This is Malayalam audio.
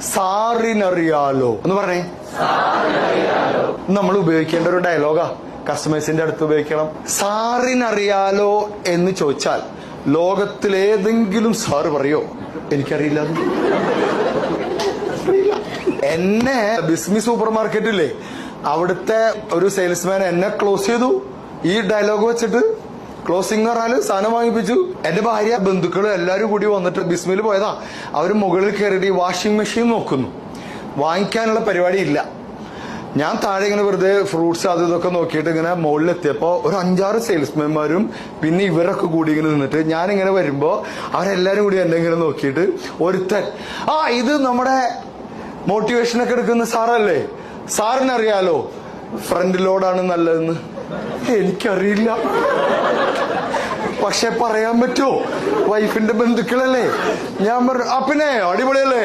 സാറിനറിയാലോ എന്ന് പറഞ്ഞേ. നമ്മൾ ഉപയോഗിക്കേണ്ട ഒരു ഡയലോഗാ, കസ്റ്റമേഴ്സിന്റെ അടുത്ത് ഉപയോഗിക്കണം. സാറിനറിയാലോ എന്ന് ചോദിച്ചാൽ ലോകത്തിലേതെങ്കിലും സാറ് പറയോ എനിക്കറിയില്ല? എന്നെ ബിസ്മി സൂപ്പർ മാർക്കറ്റില്ലേ, അവിടുത്തെ ഒരു സെയിൽസ്മാൻ എന്നെ ക്ലോസ് ചെയ്തു ഈ ഡയലോഗ് വെച്ചിട്ട്. ക്ലോസിംഗ് എന്ന് പറഞ്ഞാല് സാധനം വാങ്ങിപ്പിച്ചു. എന്റെ ഭാര്യ ബന്ധുക്കളും എല്ലാരും കൂടി വന്നിട്ട് ബിസ്മിയിൽ പോയതാ. അവര് മുകളിൽ കയറിയിട്ട് ഈ വാഷിംഗ് മെഷീൻ നോക്കുന്നു. വാങ്ങിക്കാനുള്ള പരിപാടി ഇല്ല. ഞാൻ താഴെ ഇങ്ങനെ വെറുതെ ഫ്രൂട്ട്സ് അത് ഇതൊക്കെ നോക്കിയിട്ട് ഇങ്ങനെ മുകളിലെത്തിയപ്പോ ഒരു 5-6 സെയിൽസ്മാൻമാരും പിന്നെ ഇവരൊക്കെ കൂടി ഇങ്ങനെ നിന്നിട്ട് ഞാനിങ്ങനെ വരുമ്പോ അവരെല്ലാരും കൂടി എന്നെ ഇങ്ങനെ നോക്കിയിട്ട് ഒരുത്തൻ, ഇത് നമ്മുടെ മോട്ടിവേഷനൊക്കെ എടുക്കുന്ന സാറല്ലേ, സാറിനറിയാലോ ഫ്രണ്ട് ലോഡാണ് നല്ലതെന്ന്. എനിക്കറിയില്ല, പക്ഷെ പറയാൻ പറ്റുമോ? വൈഫിന്റെ ബന്ധുക്കളല്ലേ. ഞാൻ പറഞ്ഞു പിന്നെ അടിപൊളിയല്ലേ.